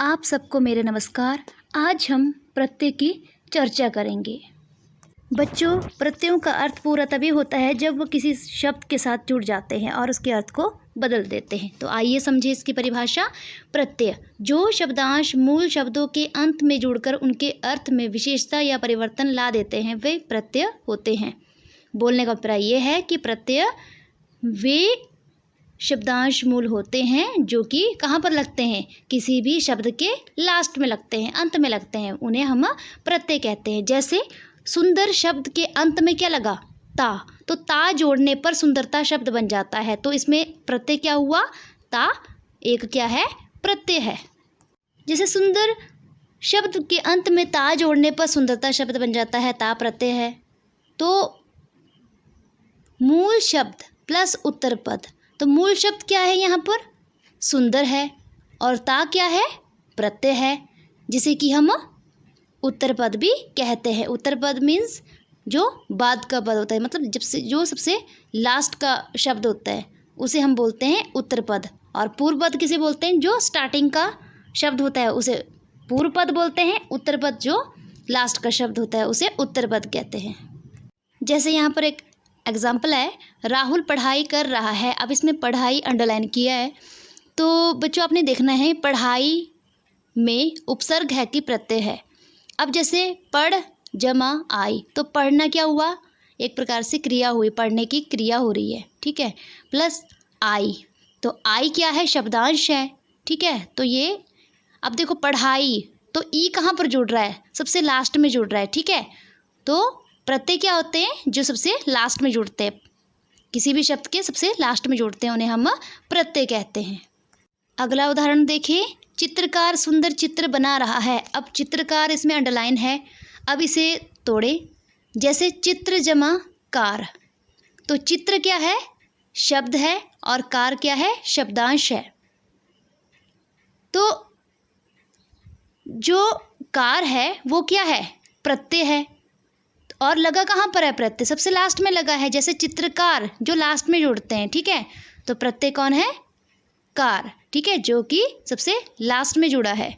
आप सबको मेरे नमस्कार। आज हम प्रत्यय की चर्चा करेंगे। बच्चों, प्रत्ययों का अर्थ पूरा तभी होता है जब वो किसी शब्द के साथ जुड़ जाते हैं और उसके अर्थ को बदल देते हैं। तो आइए समझें इसकी परिभाषा। प्रत्यय जो शब्दांश मूल शब्दों के अंत में जुड़कर उनके अर्थ में विशेषता या परिवर्तन ला देते हैं, वे प्रत्यय होते हैं। बोलने का अभिप्राय ये है कि प्रत्यय वे शब्दांश मूल होते हैं जो कि कहाँ पर लगते हैं, किसी भी शब्द के लास्ट में लगते हैं, अंत में लगते हैं, उन्हें हम प्रत्यय कहते हैं। जैसे सुंदर शब्द के अंत में क्या लगा, ता, तो ता जोड़ने पर सुंदरता शब्द बन जाता है। तो इसमें प्रत्यय क्या हुआ, ता एक क्या है, प्रत्यय है। जैसे सुंदर शब्द के अंत में ता जोड़ने पर सुंदरता शब्द बन जाता है, ता प्रत्यय है। तो मूल शब्द प्लस उत्तर पद, तो मूल शब्द क्या है यहाँ पर, सुंदर है, और ता क्या है, प्रत्यय है, जिसे कि हम उत्तर पद भी कहते हैं। उत्तर पद मीन्स जो बाद का पद होता है, मतलब जो सबसे लास्ट का शब्द होता है उसे हम बोलते हैं उत्तर पद। और पूर्व पद किसे बोलते हैं, जो स्टार्टिंग का शब्द होता है उसे पूर्व पद बोलते हैं। उत्तर पद जो लास्ट का शब्द होता है उसे उत्तर पद कहते हैं। जैसे यहाँ पर एक एग्जाम्पल है, राहुल पढ़ाई कर रहा है। अब इसमें पढ़ाई अंडरलाइन किया है। तो बच्चों आपने देखना है, पढ़ाई में उपसर्ग है कि प्रत्यय है। अब जैसे पढ़ जमा आई, तो पढ़ना क्या हुआ, एक प्रकार से क्रिया हुई, पढ़ने की क्रिया हो रही है, ठीक है, प्लस आई, तो आई क्या है, शब्दांश है, ठीक है। तो ये अब देखो पढ़ाई, तो ई कहाँ पर जुड़ रहा है, सबसे लास्ट में जुड़ रहा है, ठीक है। तो प्रत्यय क्या होते हैं, जो सबसे लास्ट में जुड़ते हैं, किसी भी शब्द के सबसे लास्ट में जुड़ते हैं, उन्हें हम प्रत्यय कहते हैं। अगला उदाहरण देखिए, चित्रकार सुंदर चित्र बना रहा है। अब चित्रकार इसमें अंडरलाइन है। अब इसे तोड़े, जैसे चित्र जमा कार, तो चित्र क्या है, शब्द है, और कार क्या है, शब्दांश है। तो जो कार है वो क्या है, प्रत्यय है, और लगा कहाँ पर है, प्रत्यय सबसे लास्ट में लगा है। जैसे चित्रकार जो लास्ट में जुड़ते हैं, ठीक है, तो प्रत्यय कौन है, कार, ठीक है, जो कि सबसे लास्ट में जुड़ा है।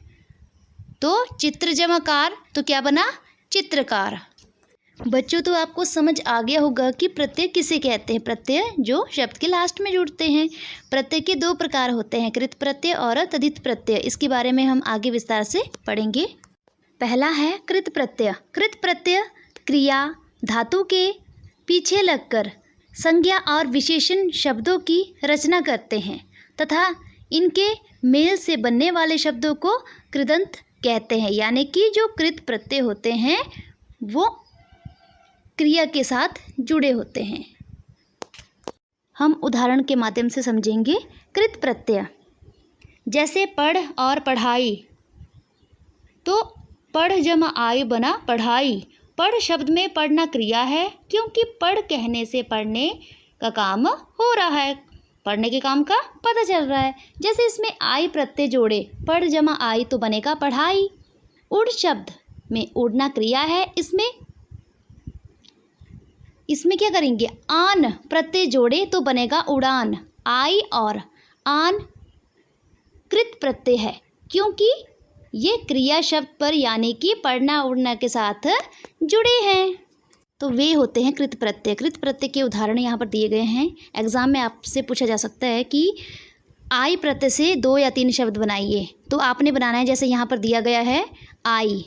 तो चित्र जमा कार, तो क्या बना, चित्रकार। बच्चों, तो आपको समझ आ गया होगा कि प्रत्यय किसे कहते हैं। प्रत्यय जो शब्द के लास्ट में जुड़ते हैं। प्रत्यय के दो प्रकार होते हैं, कृत प्रत्यय और तद्धित प्रत्यय। इसके बारे में हम आगे विस्तार से पढ़ेंगे। पहला है कृत प्रत्यय। कृत प्रत्यय क्रिया धातु के पीछे लगकर संज्ञा और विशेषण शब्दों की रचना करते हैं तथा इनके मेल से बनने वाले शब्दों को कृदंत कहते हैं। यानी कि जो कृत प्रत्यय होते हैं वो क्रिया के साथ जुड़े होते हैं। हम उदाहरण के माध्यम से समझेंगे। कृत प्रत्यय जैसे पढ़ और पढ़ाई, तो पढ़ जमा आई बना पढ़ाई। पढ़ शब्द में पढ़ना क्रिया है, क्योंकि पढ़ कहने से पढ़ने का काम हो रहा है, पढ़ने के काम का पता चल रहा है। जैसे इसमें आई प्रत्यय जोड़े, पढ़ जमा आई, तो बनेगा पढ़ाई। उड़ शब्द में उड़ना क्रिया है, इसमें क्या करेंगे, आन प्रत्यय जोड़े तो बनेगा उड़ान। आई और आन कृत प्रत्यय है, क्योंकि ये क्रिया शब्द पर यानी कि पढ़ना उड़ना के साथ जुड़े हैं, तो वे होते हैं कृत प्रत्यय। कृत प्रत्यय के उदाहरण यहाँ पर दिए गए हैं। एग्जाम में आपसे पूछा जा सकता है कि आई प्रत्यय से 2 या 3 शब्द बनाइए, तो आपने बनाना है। जैसे यहाँ पर दिया गया है, आई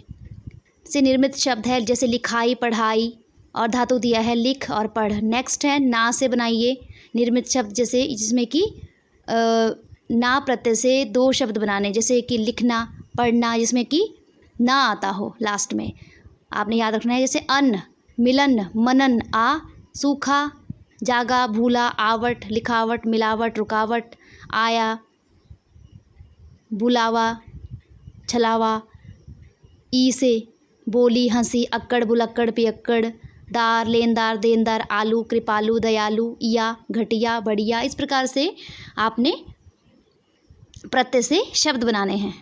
से निर्मित शब्द है, जैसे लिखाई पढ़ाई, और धातु दिया है लिख और पढ़। नेक्स्ट है ना से बनाइए निर्मित शब्द, जैसे जिसमें कि ना प्रत्यय से 2 शब्द बनाने, जैसे कि लिखना पढ़ना, जिसमें कि ना आता हो लास्ट में, आपने याद रखना है। जैसे अन्न मिलन मनन, आ सूखा जागा भूला, आवट लिखावट मिलावट रुकावट, आया बुलावा छलावा, ई से बोली हंसी, अक्कड़ बुलक्कड़ पियक्कड़, दार लेनदार देनदार, आलू कृपालू दयालु, या घटिया बढ़िया। इस प्रकार से आपने प्रत्यय से शब्द बनाने हैं।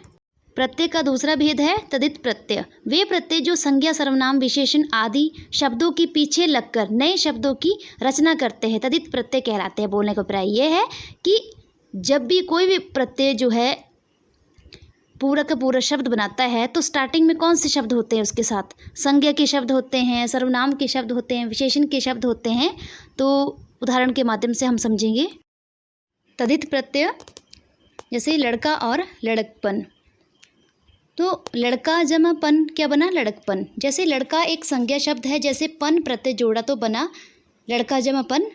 प्रत्यय का दूसरा भेद है तद्धित प्रत्यय। वे प्रत्यय जो संज्ञा सर्वनाम विशेषण आदि शब्दों के पीछे लगकर नए शब्दों की रचना करते हैं, तद्धित प्रत्यय कहलाते हैं। बोलने का अभिप्राय ये है कि जब भी कोई भी प्रत्यय जो है पूरा का पूरा शब्द बनाता है तो स्टार्टिंग में कौन से शब्द होते हैं उसके साथ? संज्ञा के शब्द होते हैं, सर्वनाम के शब्द होते हैं, विशेषण के शब्द होते हैं। तो उदाहरण के माध्यम से हम समझेंगे। तद्धित प्रत्यय जैसे लड़का और लड़कपन। तो लड़का जमा पन क्या बना? लड़कपन। जैसे लड़का एक संज्ञा शब्द है, जैसे पन प्रत्यय जोड़ा तो बना लड़का जमा पन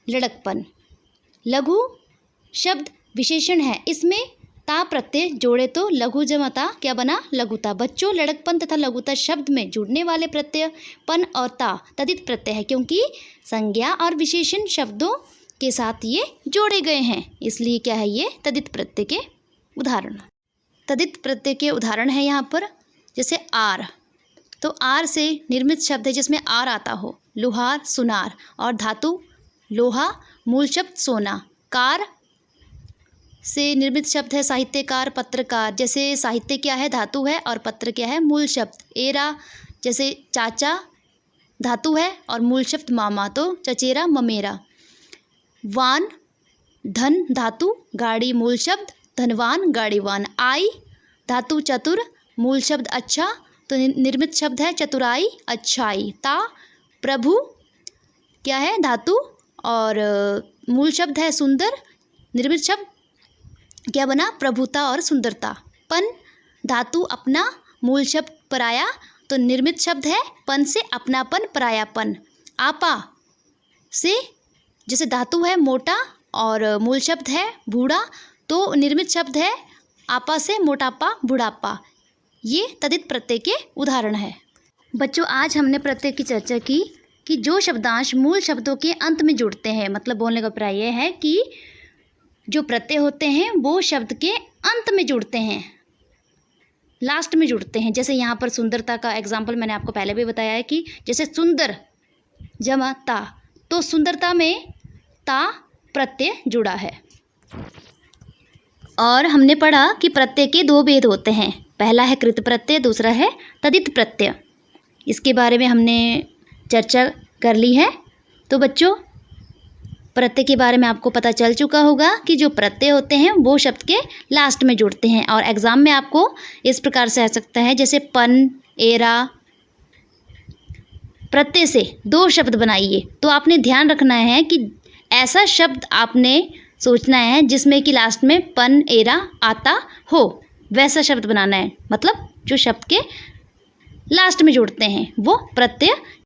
लड़कपन। लघु शब्द विशेषण है, इसमें ता प्रत्यय जोड़े तो लघु जमा ता क्या बना? लघुता। बच्चों, लड़कपन तथा लघुता शब्द में जुड़ने वाले प्रत्यय पन और ता तद्धित प्रत्यय है, क्योंकि संज्ञा और विशेषण शब्दों के साथ ये जोड़े गए हैं, इसलिए क्या है? ये तद्धित प्रत्यय के उदाहरण। तद्धित प्रत्यय के उदाहरण है यहाँ पर, जैसे आर। तो आर से निर्मित शब्द है जिसमें आर आता हो, लुहार, सुनार। और धातु लोहा, मूल शब्द सोना। कार से निर्मित शब्द है साहित्यकार, पत्रकार। जैसे साहित्य क्या है? धातु है, और पत्र क्या है? मूल शब्द। एरा जैसे चाचा धातु है और मूल शब्द मामा, तो चचेरा ममेरा। वान धन धातु, गाड़ी मूल शब्द धनवान गाड़ीवान। आई धातु चतुर, मूल शब्द अच्छा, तो निर्मित शब्द है चतुराई अच्छाई। ता प्रभु क्या है? धातु और मूल शब्द है सुंदर, निर्मित शब्द क्या बना? प्रभुता और सुंदरता। पन धातु अपना, मूल शब्द पराया, तो निर्मित शब्द है पन से अपनापन परायापन। आपा से जैसे धातु है मोटा और मूल शब्द है बूढ़ा, तो निर्मित शब्द है आपा से मोटापा बुढ़ापा। ये तद्धित प्रत्यय के उदाहरण है। बच्चों, आज हमने प्रत्यय की चर्चा की कि जो शब्दांश मूल शब्दों के अंत में जुड़ते हैं, मतलब बोलने का अभिप्राय यह है कि जो प्रत्यय होते हैं वो शब्द के अंत में जुड़ते हैं, लास्ट में जुड़ते हैं। जैसे यहाँ पर सुंदरता का एग्जाम्पल मैंने आपको पहले भी बताया है कि जैसे सुंदर जमा ता, तो सुंदरता में ता प्रत्यय जुड़ा है। और हमने पढ़ा कि प्रत्यय के दो भेद होते हैं, पहला है कृत प्रत्यय, दूसरा है तद्धित प्रत्यय। इसके बारे में हमने चर्चा कर ली है। तो बच्चों, प्रत्यय के बारे में आपको पता चल चुका होगा कि जो प्रत्यय होते हैं वो शब्द के लास्ट में जुड़ते हैं। और एग्ज़ाम में आपको इस प्रकार से आ सकता है, जैसे पन, एरा, प्रत्यय से दो शब्द बनाइए, तो आपने ध्यान रखना है कि ऐसा शब्द आपने सोचना है जिसमें कि लास्ट में पन एरा आता हो, वैसा शब्द बनाना है। मतलब जो शब्द के लास्ट में जुड़ते हैं वो प्रत्यय